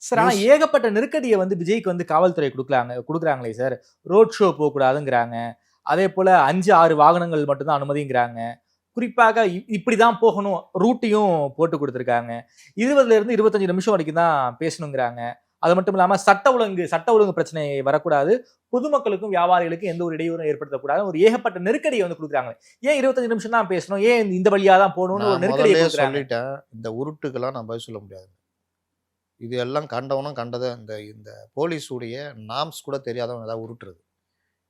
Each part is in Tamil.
சார் ஆனா நியூஸ் ஏகப்பட்ட நெருக்கடியை வந்து விஜய்க்கு வந்து காவல்துறை குடுக்குறாங்களே சார். ரோட் ஷோ போகக்கூடாதுங்கிறாங்க. அதே போல 5, 6 வாகனங்கள் மட்டும் தான் அனுமதிங்கிறாங்க. குறிப்பாக இப்படிதான் போகணும் ரூட்டையும் போட்டு குடுத்துருக்காங்க. 20ல இருந்து 25 நிமிஷம் வரைக்கும் தான் பேசணுங்கிறாங்க. அது மட்டும் இல்லாம சட்ட ஒழுங்கு பிரச்சனை வரக்கூடாது. பொதுமக்களுக்கும், வியாபாரிகளுக்கும் எந்த ஒரு இடையூறும் ஏற்படுத்தக்கூடாது. ஒரு ஏகப்பட்ட நெருக்கடியை வந்து குடுக்குறாங்க. ஏன் 25 நிமிஷம் தான் பேசணும்? ஏன் இந்த வழியா தான் போகணும்னு ஒரு நான் நெருக்கடியை முதல்லயே குடுக்குறாங்க. சொல்லிட்டேன். இந்த உருட்டுக்கெல்லாம் நான் பதில் சொல்ல முடியாது. இது எல்லாம் கண்டவனும் கண்டத இந்த இந்த போலீஸுடைய நார்ம்ஸ் கூட தெரியாதவன் ஏதாவது உருட்டுறது.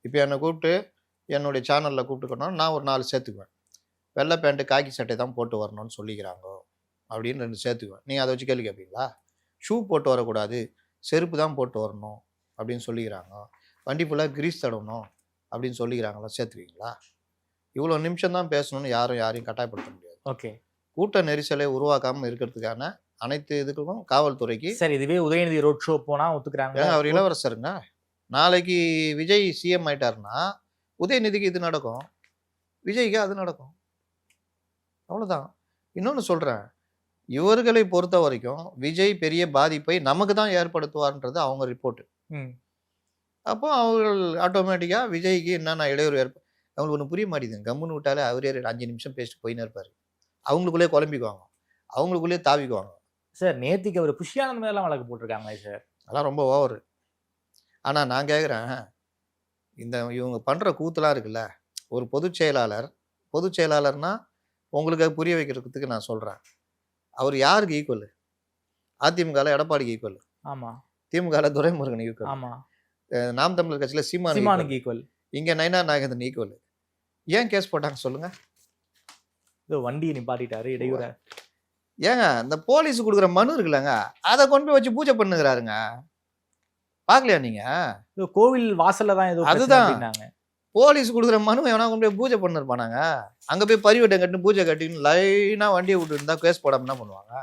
இப்ப என்ன கூப்பிட்டு என்னுடைய சேனல்ல கூப்பிட்டுக்கணும்னா, நான் ஒரு 4 சேர்த்துக்குவேன். வெள்ளை பேண்ட், காக்கி சட்டை தான் போட்டு வரணும்னு சொல்லிக்கிறாங்கோ அப்படின்னு 2 சேர்த்துக்குவேன். நீங்க அத வச்சு கேள்வி கேட்பீங்களா? ஷூ போட்டு வரக்கூடாது. செருப்பு தான் போட்டு வரணும் அப்படின்னு சொல்லிக்கிறாங்க. வண்டி ஃபுல்லா கிரீஸ் தடவணும் அப்படின்னு சொல்லிக்கிறாங்களா? சேர்த்துக்குவீங்களா? இவ்வளோ நிமிஷம் தான் பேசணும்னு யாரையும் கட்டாயப்படுத்த முடியாது. ஓகே. கூட்ட நெரிசலை உருவாக்காம இருக்கிறதுக்கான அனைத்து இதுக்கும் காவல்துறைக்கு சார் இதுவே உதயநிதி ரோட் ஷோ போனா ஒத்துக்கிறாங்க. ஏங்க அவர் இளவரசருங்க. நாளைக்கு விஜய் சிஎம் ஆயிட்டாருன்னா, உதயநிதிக்கு இது நடக்கும். விஜய்க்கு அது நடக்கும். அவ்வளோதான். இன்னொன்னு சொல்றேன். இவர்களை பொறுத்த வரைக்கும் விஜய் பெரிய பாதிப்பை நமக்கு தான் ஏற்படுத்துவார்ன்றது அவங்க ரிப்போர்ட். ம். அப்போ அவர்கள் ஆட்டோமேட்டிக்கா விஜய்க்கு என்னென்ன இடையூறு அவங்களுக்கு ஒன்றும் புரிய மாட்டேங்குது. கம்முன்னு விட்டாலே அவரே 5 நிமிஷம் பேசிட்டு போயின்னு இருப்பாரு. அவங்களுக்குள்ளே குழம்பிக்குவாங்க. அவங்களுக்குள்ளே தாவிக்குவாங்க. சார் நேத்திக்கு அவர் புஷ்யானந்த் மேலலாம் வழக்கு போட்டிருக்காங்களே சார். அதெல்லாம் ரொம்ப ஓவரு. ஆனா நான் கேட்குறேன், இவங்க பண்ற கூத்துலாம் இருக்குல்ல, ஒரு பொதுச் செயலாளர்னா உங்களுக்கு அது புரிய வைக்கிறதுக்கு நான் சொல்றேன். அவர் யாருக்கு ஈக்குவல்? அதிமுகல எடப்பாடிக்கு ஈக்குவல். ஆமா. திமுகல துரைமுருகன் ஈக்குவல். ஆமா. நாம் தமிழர் கட்சியில சீமானுக்கு சீமானுக்கு ஈக்குவல். இங்க நயினா நாகேந்திரன் ஈக்குவல். ஏன் கேஸ் போட்டாங்க சொல்லுங்க? இதோ வண்டியை நிப்பாட்டிட்டாரு இடையூற. ஏங்க இந்த போலீஸ் கொடுக்குற மனு இருக்குல்லங்க, அதை கொண்டு போய் வச்சு பூஜை பண்ணுகிறாருங்க. பார்க்கலையா நீங்க? இதோ கோவில் வாசல்ல தான் ஏதோ பிரச்சனை அதுதான். அப்படின்னாங்க. போலீஸ் கொடுக்குற மனு எவனா கொண்டு போய் பூஜை பண்ணிருப்பானாங்க? அங்க போய் பரிவட்டம் கட்டின்னு பூஜை கட்டின்னு லைனா வண்டியை விட்டு இருந்தா கேஸ் போடாம என்ன பண்ணுவாங்க?